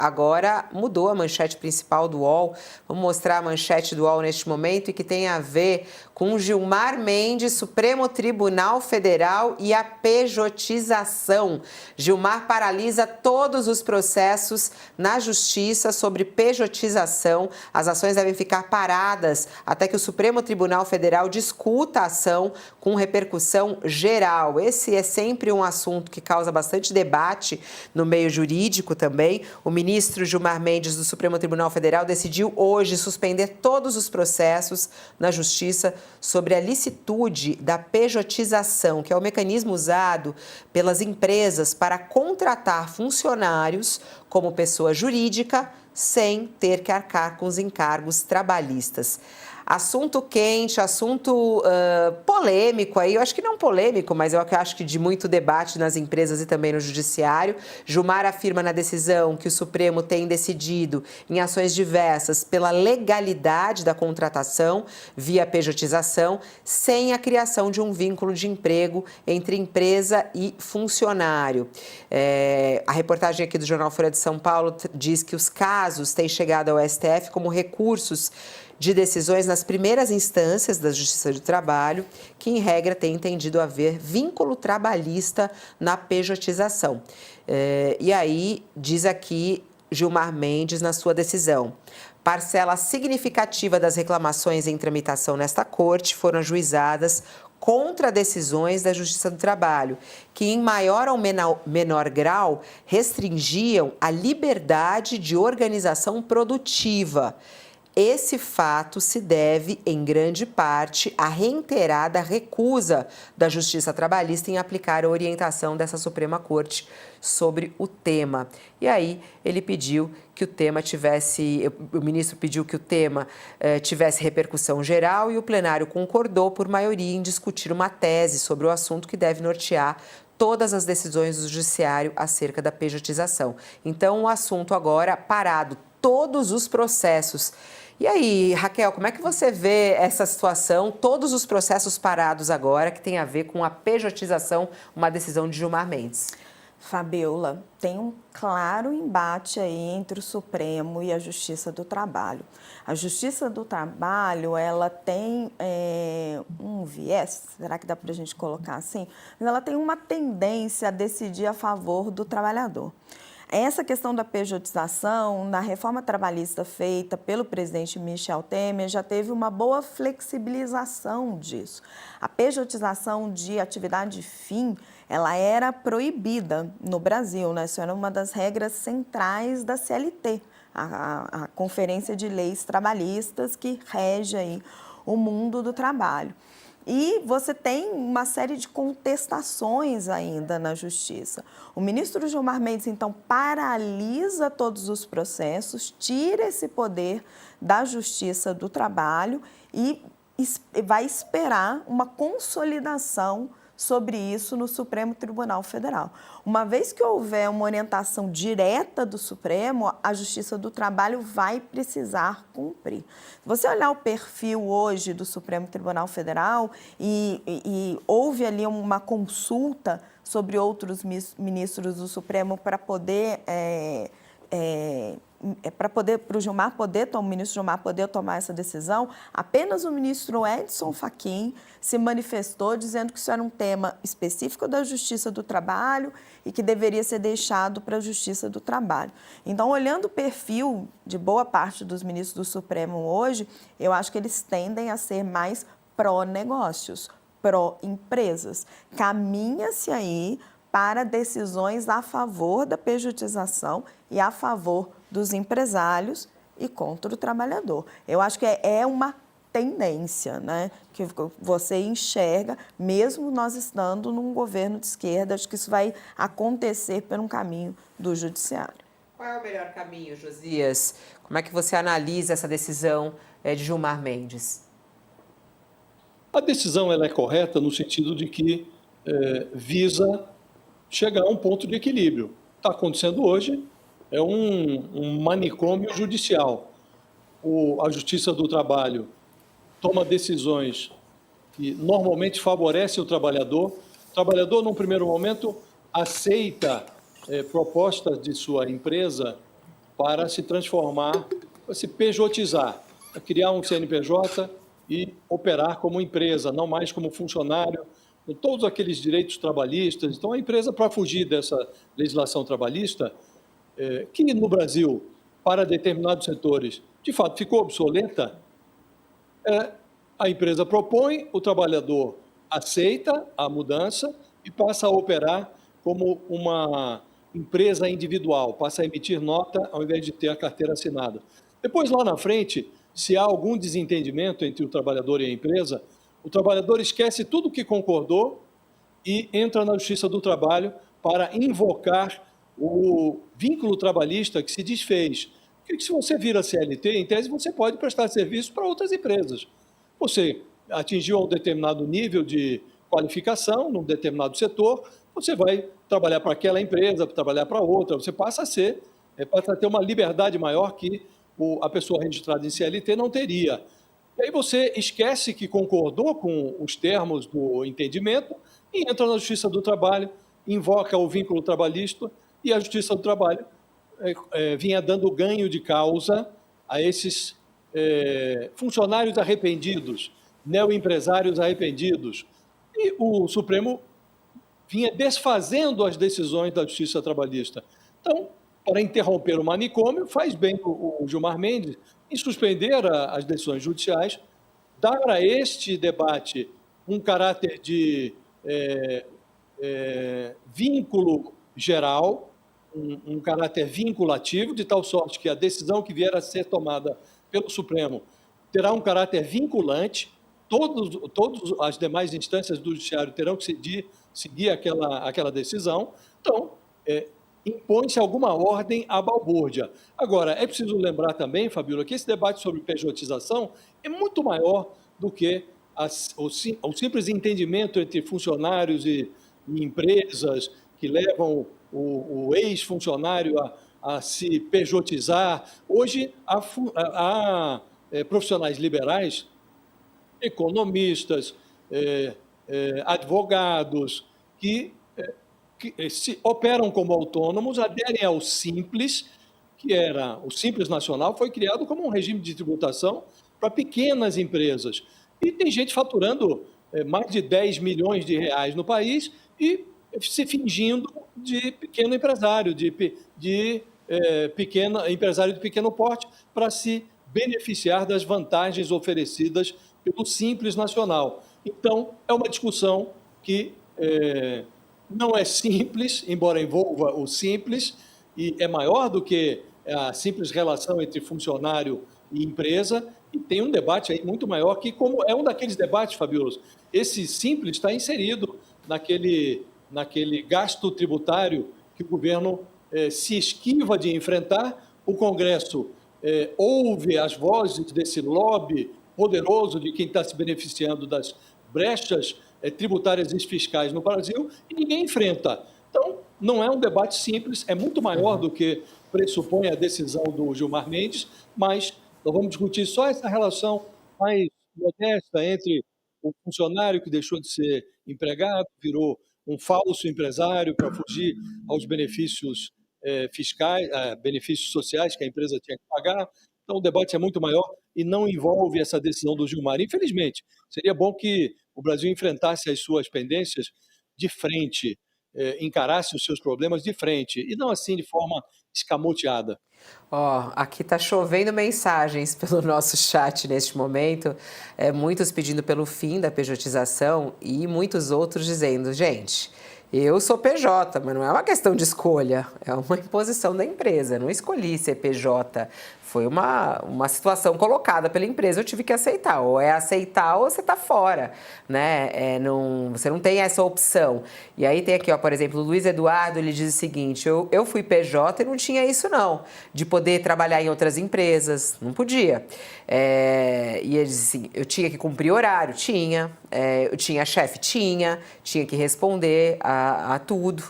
agora mudou a manchete principal do UOL. Vamos mostrar a manchete do UOL neste momento e que tem a ver com Gilmar Mendes, Supremo Tribunal Federal e a pejotização. Gilmar paralisa todos os processos na Justiça sobre pejotização. As ações devem ficar paradas até que o Supremo Tribunal Federal discuta a ação com repercussão geral. Esse é sempre um assunto que causa bastante debate no meio jurídico também. O ministro Gilmar Mendes do Supremo Tribunal Federal decidiu hoje suspender todos os processos na Justiça sobre a licitude da pejotização, que é o mecanismo usado pelas empresas para contratar funcionários como pessoa jurídica sem ter que arcar com os encargos trabalhistas. Assunto quente, assunto polêmico aí, eu acho que não polêmico, mas eu acho que de muito debate nas empresas e também no judiciário. Gilmar afirma na decisão que o Supremo tem decidido em ações diversas pela legalidade da contratação via pejotização, sem a criação de um vínculo de emprego entre empresa e funcionário. A reportagem aqui do Jornal Folha de São Paulo diz que os casos têm chegado ao STF como recursos de decisões nas primeiras instâncias da Justiça do Trabalho, que, em regra, tem entendido haver vínculo trabalhista na pejotização. E aí, diz aqui Gilmar Mendes na sua decisão: parcela significativa das reclamações em tramitação nesta Corte foram ajuizadas contra decisões da Justiça do Trabalho, que em maior ou menor grau restringiam a liberdade de organização produtiva. Esse fato se deve, em grande parte, à reiterada recusa da Justiça Trabalhista em aplicar a orientação dessa Suprema Corte sobre o tema. E aí ele pediu que o ministro pediu que o tema tivesse repercussão geral e o plenário concordou por maioria em discutir uma tese sobre o assunto que deve nortear todas as decisões do Judiciário acerca da pejotização. Então, o assunto agora parado, todos os processos. E aí, Raquel, como é que você vê essa situação, todos os processos parados agora, que tem a ver com a pejotização, uma decisão de Gilmar Mendes? Fabiola, tem um claro embate aí entre o Supremo e a Justiça do Trabalho. A Justiça do Trabalho, ela tem um viés, será que dá para a gente colocar assim? Mas ela tem uma tendência a decidir a favor do trabalhador. Essa questão da pejotização, na reforma trabalhista feita pelo presidente Michel Temer, já teve uma boa flexibilização disso. A pejotização de atividade fim, ela era proibida no Brasil, né? Isso era uma das regras centrais da CLT, a Conferência de Leis Trabalhistas, que rege aí o mundo do trabalho. E você tem uma série de contestações ainda na Justiça. O ministro Gilmar Mendes, então, paralisa todos os processos, tira esse poder da Justiça do Trabalho e vai esperar uma consolidação sobre isso no Supremo Tribunal Federal. Uma vez que houver uma orientação direta do Supremo, a Justiça do Trabalho vai precisar cumprir. Se você olhar o perfil hoje do Supremo Tribunal Federal e houve ali uma consulta sobre outros ministros do Supremo para poder o ministro Gilmar poder tomar essa decisão, apenas o ministro Edson Fachin se manifestou dizendo que isso era um tema específico da Justiça do Trabalho e que deveria ser deixado para a Justiça do Trabalho. Então, olhando o perfil de boa parte dos ministros do Supremo hoje, eu acho que eles tendem a ser mais pró-negócios, pró-empresas. Caminha-se aí para decisões a favor da pejotização e a favor dos empresários e contra o trabalhador. Eu acho que é uma tendência, né, que você enxerga, mesmo nós estando num governo de esquerda, acho que isso vai acontecer por um caminho do judiciário. Qual é o melhor caminho, Josias? Como é que você analisa essa decisão de Gilmar Mendes? A decisão ela é correta no sentido de que visa chegar a um ponto de equilíbrio. Está acontecendo hoje, é um manicômio judicial. A Justiça do Trabalho toma decisões que normalmente favorecem o trabalhador. O trabalhador, num primeiro momento, aceita propostas de sua empresa para se transformar, para se pejotizar, para criar um CNPJ e operar como empresa, não mais como funcionário, com todos aqueles direitos trabalhistas. Então, a empresa, para fugir dessa legislação trabalhista, que no Brasil, para determinados setores, de fato ficou obsoleta, a empresa propõe, o trabalhador aceita a mudança e passa a operar como uma empresa individual, passa a emitir nota ao invés de ter a carteira assinada. Depois, lá na frente, se há algum desentendimento entre o trabalhador e a empresa, o trabalhador esquece tudo o que concordou e entra na Justiça do Trabalho para invocar o vínculo trabalhista que se desfez. Porque se você vira CLT, em tese, você pode prestar serviço para outras empresas. Você atingiu um determinado nível de qualificação num determinado setor, você vai trabalhar para aquela empresa, trabalhar para outra, você passa a ter uma liberdade maior que a pessoa registrada em CLT não teria. E aí você esquece que concordou com os termos do entendimento e entra na Justiça do Trabalho, invoca o vínculo trabalhista e a Justiça do Trabalho vinha dando ganho de causa a esses funcionários arrependidos, neoempresários arrependidos. E o Supremo vinha desfazendo as decisões da Justiça Trabalhista. Então, para interromper o manicômio, faz bem o Gilmar Mendes em suspender as decisões judiciais, dar a este debate um caráter de vínculo geral, um caráter vinculativo, de tal sorte que a decisão que vier a ser tomada pelo Supremo terá um caráter vinculante, todas as demais instâncias do Judiciário terão que seguir aquela decisão. Então, impõe-se alguma ordem à balbúrdia. Agora, é preciso lembrar também, Fabíola, que esse debate sobre pejotização é muito maior do que o simples entendimento entre funcionários e empresas que levam o ex-funcionário a se pejotizar. Hoje, há profissionais liberais, economistas, advogados, que se operam como autônomos, aderem ao Simples, que era o Simples Nacional, foi criado como um regime de tributação para pequenas empresas. E tem gente faturando mais de 10 milhões de reais no país e se fingindo de pequeno empresário, empresário de pequeno porte, para se beneficiar das vantagens oferecidas pelo Simples Nacional. Então, é uma discussão que não é simples, embora envolva o simples, e é maior do que a simples relação entre funcionário e empresa, e tem um debate aí muito maior, que como é um daqueles debates, Fabiola, esse simples está inserido naquele gasto tributário que o governo se esquiva de enfrentar. O Congresso ouve as vozes desse lobby poderoso de quem está se beneficiando das brechas tributárias e fiscais no Brasil, e ninguém enfrenta. Então, não é um debate simples, é muito maior do que pressupõe a decisão do Gilmar Mendes, mas nós vamos discutir só essa relação mais modesta entre o funcionário que deixou de ser empregado, virou um falso empresário para fugir aos benefícios fiscais, benefícios sociais que a empresa tinha que pagar. Então, o debate é muito maior e não envolve essa decisão do Gilmar. Infelizmente, seria bom que o Brasil enfrentasse as suas pendências de frente, encarasse os seus problemas de frente, e não assim de forma escamoteada. Aqui está chovendo mensagens pelo nosso chat neste momento, muitos pedindo pelo fim da pejotização e muitos outros dizendo, gente, eu sou PJ, mas não é uma questão de escolha, é uma imposição da empresa, não escolhi ser PJ, foi uma situação colocada pela empresa, eu tive que aceitar, ou é aceitar ou você está fora, né? Você não tem essa opção. E aí tem aqui, por exemplo, o Luiz Eduardo, ele diz o seguinte, eu fui PJ e não tinha isso não, de poder trabalhar em outras empresas, não podia. E ele diz assim, eu tinha que cumprir horário, eu tinha chefe, tinha que responder a tudo.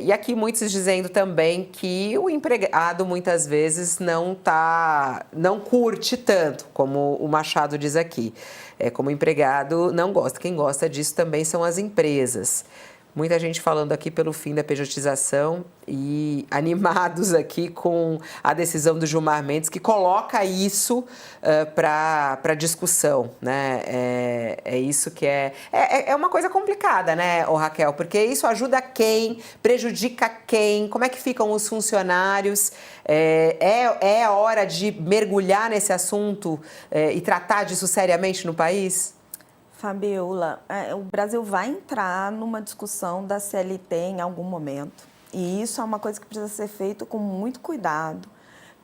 E aqui muitos dizendo também que o empregado muitas vezes não curte tanto, como o Machado diz aqui. Como o empregado não gosta. Quem gosta disso também são as empresas. Muita gente falando aqui pelo fim da pejotização e animados aqui com a decisão do Gilmar Mendes, que coloca isso para discussão, né? É isso que é uma coisa complicada, né, ô Raquel? Porque isso ajuda quem, prejudica quem, como é que ficam os funcionários? É a hora de mergulhar nesse assunto e tratar disso seriamente no país? Fabiola, o Brasil vai entrar numa discussão da CLT em algum momento. E isso é uma coisa que precisa ser feito com muito cuidado,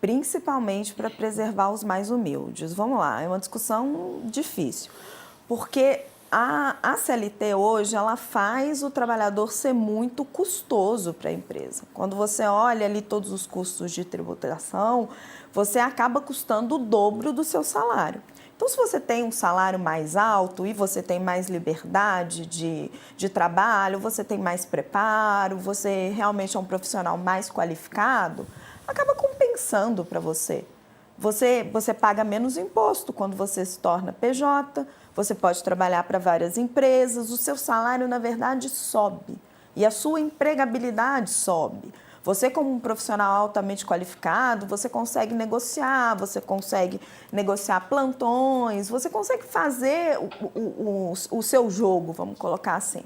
principalmente para preservar os mais humildes. Vamos lá, é uma discussão difícil, porque a CLT hoje, ela faz o trabalhador ser muito custoso para a empresa. Quando você olha ali todos os custos de tributação, você acaba custando o dobro do seu salário. Então, se você tem um salário mais alto e você tem mais liberdade de trabalho, você tem mais preparo, você realmente é um profissional mais qualificado, acaba compensando para você. Você paga menos imposto quando você se torna PJ, você pode trabalhar para várias empresas, o seu salário, na verdade, sobe e a sua empregabilidade sobe. Você, como um profissional altamente qualificado, você consegue negociar plantões, você consegue fazer o seu jogo, vamos colocar assim.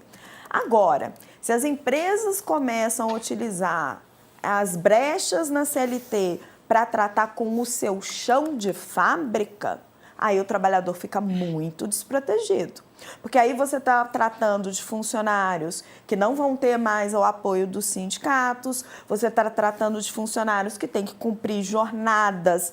Agora, se as empresas começam a utilizar as brechas na CLT para tratar com o seu chão de fábrica, aí o trabalhador fica muito desprotegido. Porque aí você está tratando de funcionários que não vão ter mais o apoio dos sindicatos, você está tratando de funcionários que têm que cumprir jornadas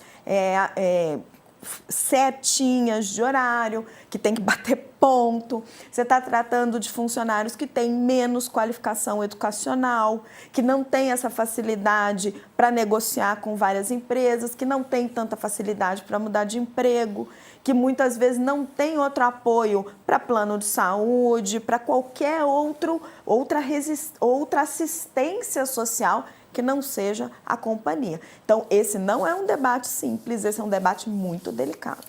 certinhas de horário, que tem que bater ponto. Você está tratando de funcionários que têm menos qualificação educacional, que não têm essa facilidade para negociar com várias empresas, que não têm tanta facilidade para mudar de emprego, que muitas vezes não tem outro apoio para plano de saúde, para qualquer outra assistência social que não seja a companhia. Então, esse não é um debate simples, esse é um debate muito delicado.